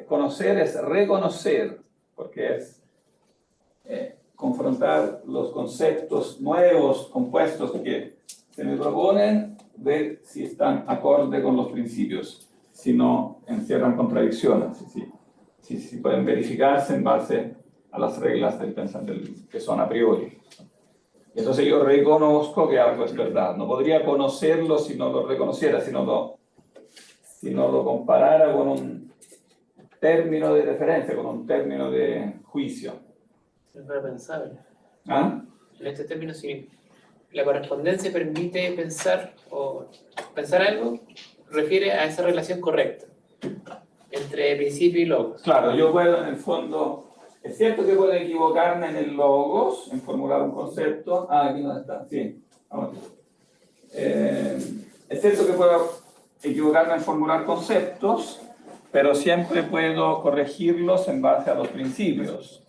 S1: Conocer es reconocer, porque es confrontar los conceptos nuevos, compuestos que se me proponen, ver si están acorde con los principios, si no encierran contradicciones, si pueden verificarse en base a las reglas del pensamiento que son a priori. Entonces yo reconozco que algo es verdad. No podría conocerlo si no lo reconociera, si no lo comparara con un término de referencia, con un término de juicio.
S3: Es repensable.
S1: ¿Ah?
S3: En este término, si la correspondencia permite pensar algo, refiere a esa relación correcta entre principio y logos.
S1: Claro, yo puedo en el fondo, es cierto que puedo equivocarme en el logos, en formular un concepto. Aquí no está, sí. Es cierto que puedo equivocarme en formular conceptos, pero siempre puedo corregirlos en base a los principios.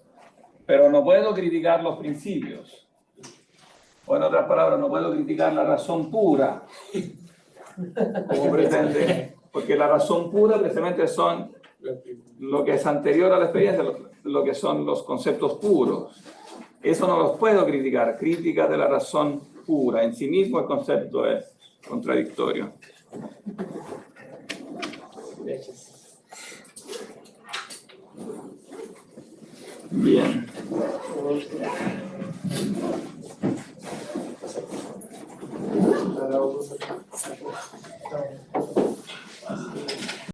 S1: Pero no puedo criticar los principios. O en otras palabras, no puedo criticar la razón pura, como pretende, porque la razón pura precisamente son lo que es anterior a la experiencia, lo que son los conceptos puros. Eso no los puedo criticar, crítica de la razón pura. En sí mismo el concepto es contradictorio. Bien.
S6: Para